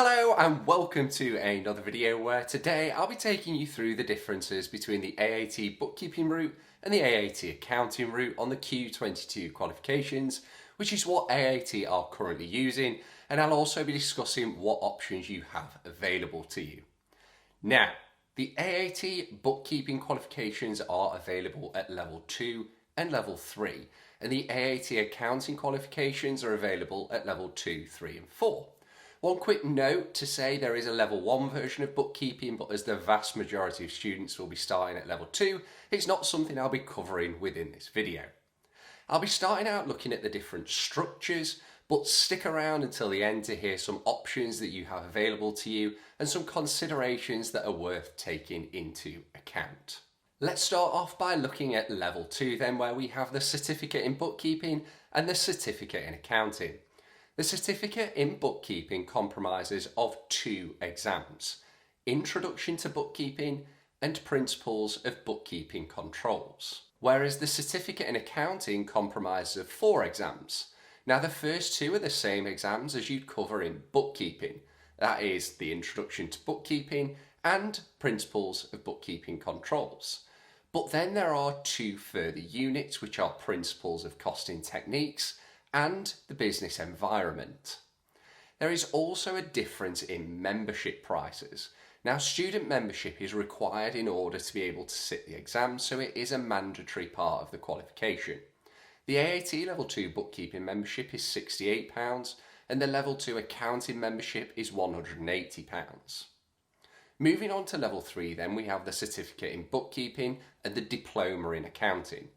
Hello and welcome to another video where today I'll be taking you through the differences between the AAT Bookkeeping route and the AAT Accounting route on the Q22 qualifications, which is what AAT are currently using, and I'll also be discussing what options you have available to you. Now, the AAT Bookkeeping qualifications are available at level 2 and level 3, and the AAT Accounting qualifications are available at level 2, 3 and 4. One quick note to say there is a level 1 version of bookkeeping, but as the vast majority of students will be starting at level 2, it's not something I'll be covering within this video. I'll be starting out looking at the different structures, but stick around until the end to hear some options that you have available to you and some considerations that are worth taking into account. Let's start off by looking at level 2 then, where we have the certificate in bookkeeping and the certificate in accounting. The certificate in bookkeeping comprises of 2 exams: Introduction to Bookkeeping and Principles of Bookkeeping Controls. Whereas the certificate in accounting comprises of 4 exams. Now the first 2 are the same exams as you'd cover in bookkeeping. That is the Introduction to Bookkeeping and Principles of Bookkeeping Controls. But then there are 2 further units, which are Principles of Costing Techniques and the Business Environment. There is also a difference in membership prices. Now, student membership is required in order to be able to sit the exam, so it is a mandatory part of the qualification. The AAT Level 2 Bookkeeping membership is £68 and the Level 2 Accounting membership is £180. Moving on to Level 3 then, we have the Certificate in Bookkeeping and the Diploma in Accounting.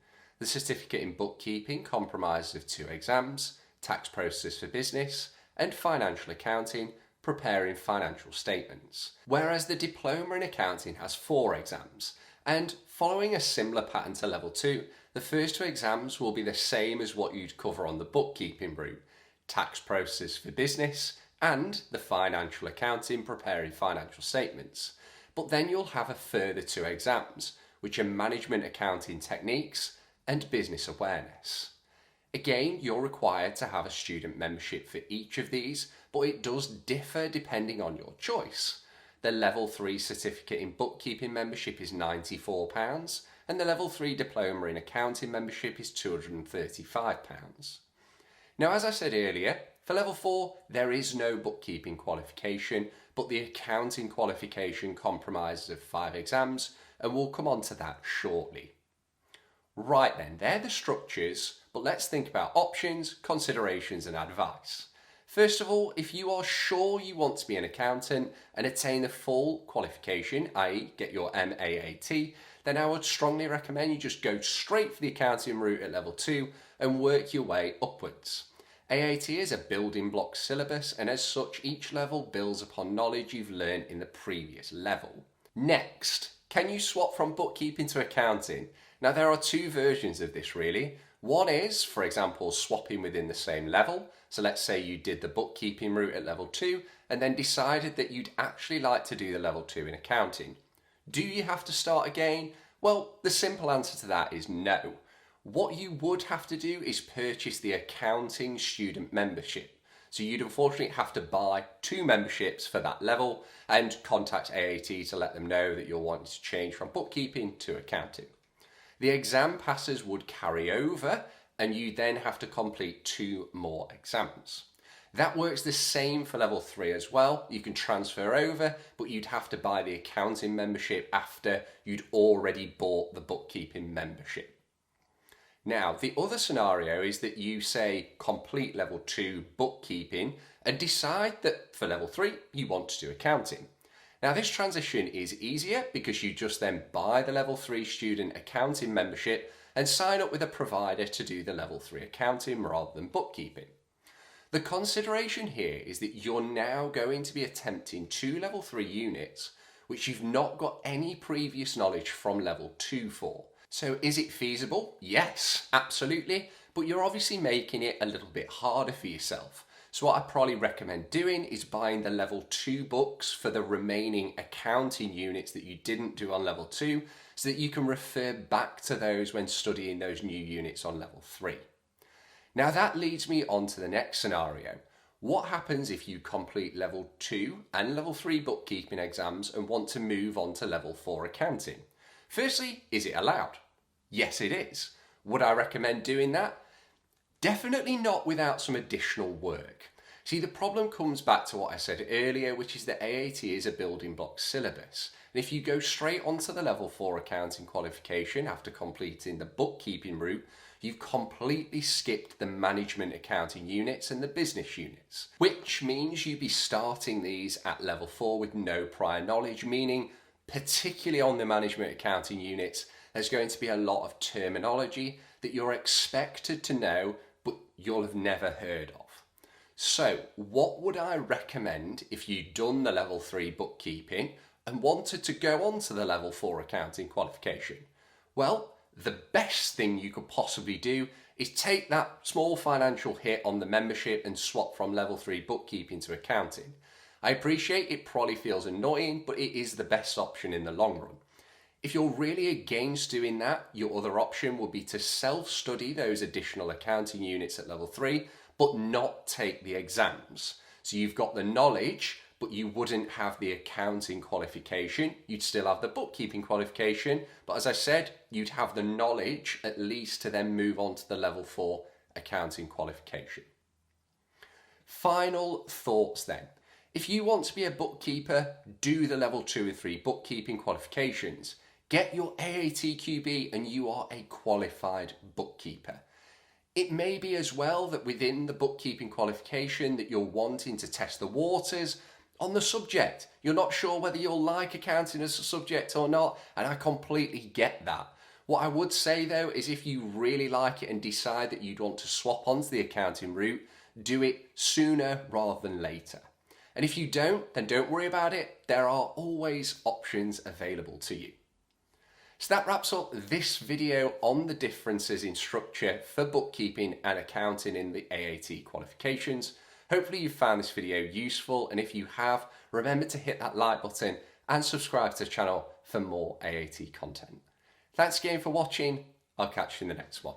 The certificate in bookkeeping comprises of 2 exams: Tax Process for Business and Financial Accounting, preparing financial statements. Whereas the diploma in accounting has 4 exams, and following a similar pattern to level 2, the first 2 exams will be the same as what you'd cover on the bookkeeping route: Tax Process for Business and the Financial Accounting, preparing financial statements. But then you'll have a further 2 exams, which are Management Accounting Techniques and Business Awareness. Again, you're required to have a student membership for each of these, but it does differ depending on your choice. The Level 3 Certificate in Bookkeeping membership is £94 and the Level 3 Diploma in Accounting membership is £235. Now, as I said earlier, for Level 4 there is no bookkeeping qualification, but the accounting qualification comprises of 5 exams, and we'll come on to that shortly. Right then, they're the structures, but let's think about options, considerations and advice. First of all, if you are sure you want to be an accountant and attain the full qualification, i.e. get your MAAT, then I would strongly recommend you just go straight for the accounting route at level 2 and work your way upwards. AAT is a building block syllabus, and as such each level builds upon knowledge you've learned in the previous level. Next, can you swap from bookkeeping to accounting? Now there are 2 versions of this really. One is, for example, swapping within the same level. So let's say you did the bookkeeping route at level 2 and then decided that you'd actually like to do the level 2 in accounting. Do you have to start again? Well, the simple answer to that is no. What you would have to do is purchase the accounting student membership. So you'd unfortunately have to buy 2 memberships for that level and contact AAT to let them know that you're wanting to change from bookkeeping to accounting. The exam passes would carry over and you then have to complete 2 more exams. That works the same for level 3 as well. You can transfer over, but you'd have to buy the accounting membership after you'd already bought the bookkeeping membership. Now, the other scenario is that you say complete level 2 bookkeeping and decide that for level 3 you want to do accounting. Now this transition is easier because you just then buy the level 3 student accounting membership and sign up with a provider to do the level 3 accounting rather than bookkeeping. The consideration here is that you're now going to be attempting 2 level 3 units which you've not got any previous knowledge from level 2 for. So is it feasible? Yes, absolutely, but you're obviously making it a little bit harder for yourself. So what I probably recommend doing is buying the level 2 books for the remaining accounting units that you didn't do on level 2 so that you can refer back to those when studying those new units on level 3. Now that leads me on to the next scenario. What happens if you complete level 2 and level 3 bookkeeping exams and want to move on to level 4 accounting? Firstly, is it allowed? Yes, it is. Would I recommend doing that? Definitely not without some additional work. See, the problem comes back to what I said earlier, which is that AAT is a building block syllabus. And if you go straight onto the level 4 accounting qualification after completing the bookkeeping route, you've completely skipped the management accounting units and the business units, which means you'd be starting these at level 4 with no prior knowledge, meaning particularly on the management accounting units, there's going to be a lot of terminology that you're expected to know, but you'll have never heard of. So what would I recommend if you'd done the level 3 bookkeeping and wanted to go on to the level 4 accounting qualification? Well, the best thing you could possibly do is take that small financial hit on the membership and swap from level 3 bookkeeping to accounting. I appreciate it probably feels annoying, but it is the best option in the long run. If you're really against doing that, your other option would be to self-study those additional accounting units at level 3, but not take the exams. So you've got the knowledge, but you wouldn't have the accounting qualification. You'd still have the bookkeeping qualification, but as I said, you'd have the knowledge at least to then move on to the level 4 accounting qualification. Final thoughts then. If you want to be a bookkeeper, do the level 2 and 3 bookkeeping qualifications. Get your AAT QB and you are a qualified bookkeeper. It may be as well that within the bookkeeping qualification that you're wanting to test the waters on the subject. You're not sure whether you'll like accounting as a subject or not, and I completely get that. What I would say though is if you really like it and decide that you'd want to swap onto the accounting route, do it sooner rather than later. And if you don't, then don't worry about it. There are always options available to you. So that wraps up this video on the differences in structure for bookkeeping and accounting in the AAT qualifications. Hopefully you found this video useful, and if you have, remember to hit that like button and subscribe to the channel for more AAT content. Thanks again for watching. I'll catch you in the next one.